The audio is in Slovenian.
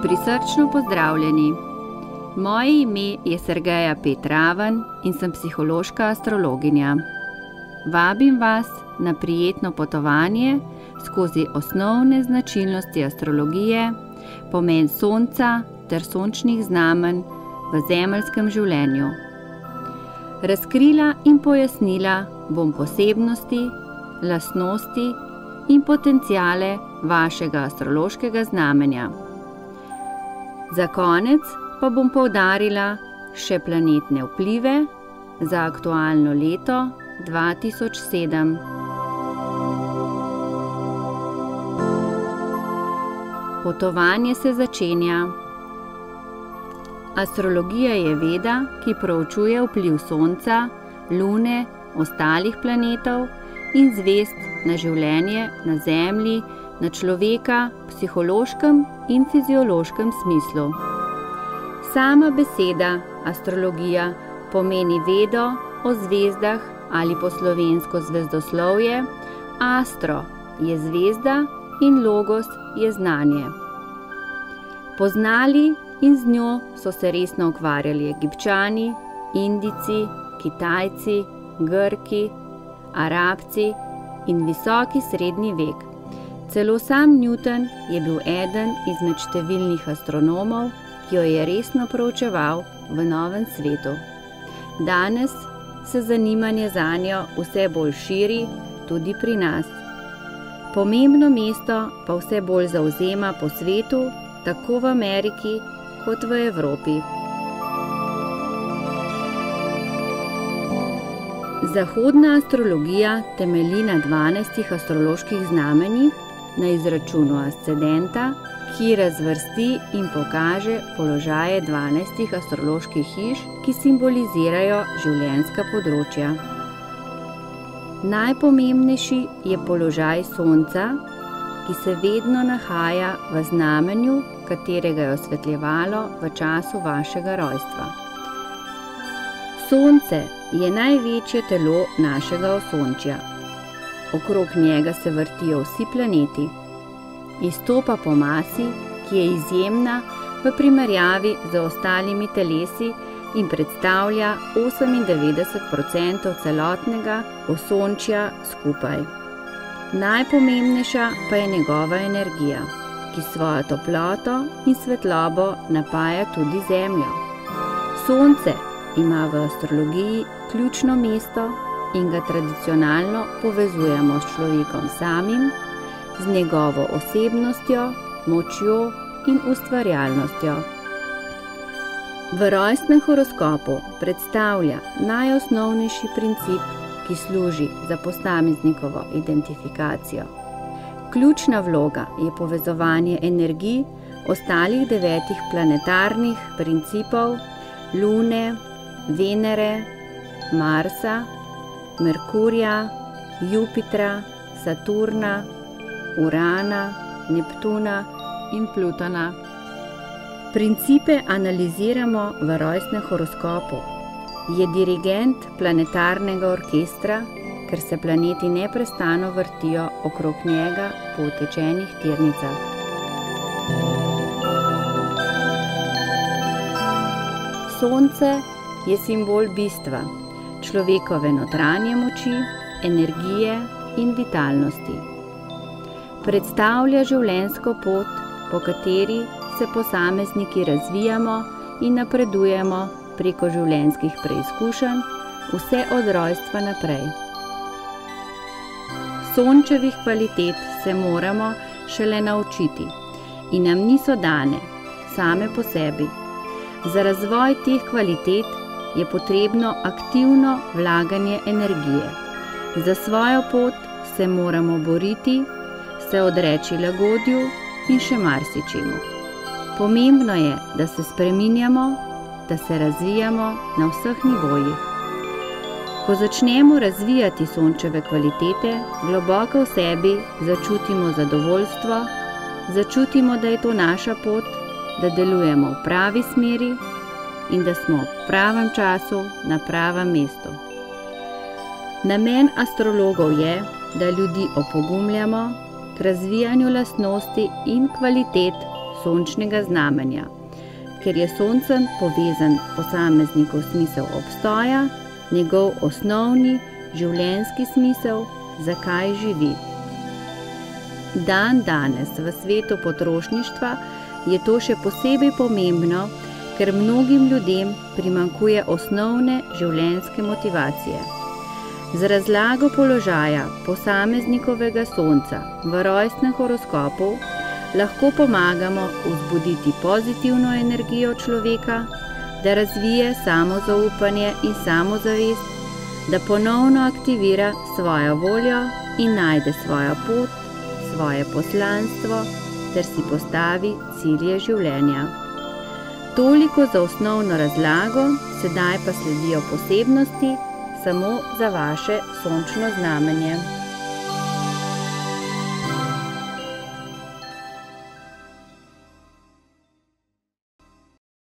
Prisrčno pozdravljeni. Moje ime je Sergeja Petraven in sem psihološka astrologinja. Vabim vas na prijetno potovanje skozi osnovne značilnosti astrologije, pomen sonca ter sončnih znamenj v zemeljskem življenju. Razkrila in pojasnila bom posebnosti, lastnosti in potenciale vašega astrološkega znamenja. Za konec pa bom poudarila še planetne vplive za aktualno leto 2007. Potovanje se začenja. Astrologija je veda, ki proučuje vpliv Sonca, Lune, ostalih planetov in zvezd na življenje na Zemlji, na človeka v psihološkem in fiziološkem smislu. Sama beseda astrologija pomeni vedo o zvezdah ali po slovensko zvezdoslovje, astro je zvezda in logos je znanje. Poznali in z njo so se resno ukvarjali Egipčani, Indijci, Kitajci, Grki, Arabci in visoki srednji vek. Celo sam Newton je bil eden izmed številnih astronomov, ki jo je resno proučeval v novem svetu. Danes se zanimanje zanjo vse bolj širi tudi pri nas. Pomembno mesto pa vse bolj zavzema po svetu, tako v Ameriki kot v Evropi. Zahodna astrologija temelji na 12 astroloških znamenjih, na izračunu ascendenta, ki razvrsti in pokaže položaje 12 astroloških hiš, ki simbolizirajo življenjska področja. Najpomembnejši je položaj Sonca, ki se vedno nahaja v znamenju, katerega je osvetljevalo v času vašega rojstva. Sonce je največje telo našega osončja. Okrog njega se vrtijo vsi planeti. Izstopa po masi, ki je izjemna v primerjavi z ostalimi telesi in predstavlja 98% celotnega osončja skupaj. Najpomembnejša pa je njegova energija, ki svojo toploto in svetlobo napaja tudi Zemljo. Sonce ima v astrologiji ključno mesto in ga tradicionalno povezujemo s človekom samim, z njegovo osebnostjo, močjo in ustvarjalnostjo. V rojstnem horoskopu predstavlja najosnovnejši princip, ki služi za posameznikovo identifikacijo. Ključna vloga je povezovanje energij ostalih 9 planetarnih principov Lune, Venere, Marsa, Merkurja, Jupitra, Saturna, Urana, Neptuna in Plutona. Principe analiziramo v rojstnem horoskopu. Je dirigent planetarnega orkestra, ker se planeti neprestano vrtijo okrog njega po utečenih tirnicah. Sonce je simbol bistva, človekove notranje moči, energije in vitalnosti. Predstavlja življenjsko pot, po kateri se posamezniki razvijamo in napredujemo preko življenjskih preizkušenj, vse od rojstva naprej. Sončevih kvalitet se moramo šele naučiti in nam niso dane same po sebi. Za razvoj teh kvalitet je potrebno aktivno vlaganje energije. Za svojo pot se moramo boriti, se odreči lagodju in še marsičemu. Pomembno je, da se spreminjamo, da se razvijamo na vseh nivojih. Ko začnemo razvijati sončeve kvalitete, globoko v sebi začutimo zadovoljstvo, začutimo, da je to naša pot, da delujemo v pravi smeri in da smo v pravem času na pravem mestu. Namen astrologov je, da ljudi opogumljamo k razvijanju lastnosti in kvalitet sončnega znamenja, ker je s Soncem povezan posameznikov smisel obstoja, njegov osnovni življenjski smisel, zakaj živi. Dan danes v svetu potrošništva je to še posebej pomembno, ker mnogim ljudem primanjkuje osnovne življenjske motivacije. Z razlago položaja posameznikovega Sonca v rojstnem horoskopu lahko pomagamo vzbuditi pozitivno energijo človeka, da razvije samozaupanje in samozavest, da ponovno aktivira svojo voljo in najde svojo pot, svoje poslanstvo ter si postavi cilje življenja. Toliko za osnovno razlago, sedaj pa sledijo posebnosti samo za vaše sončno znamenje.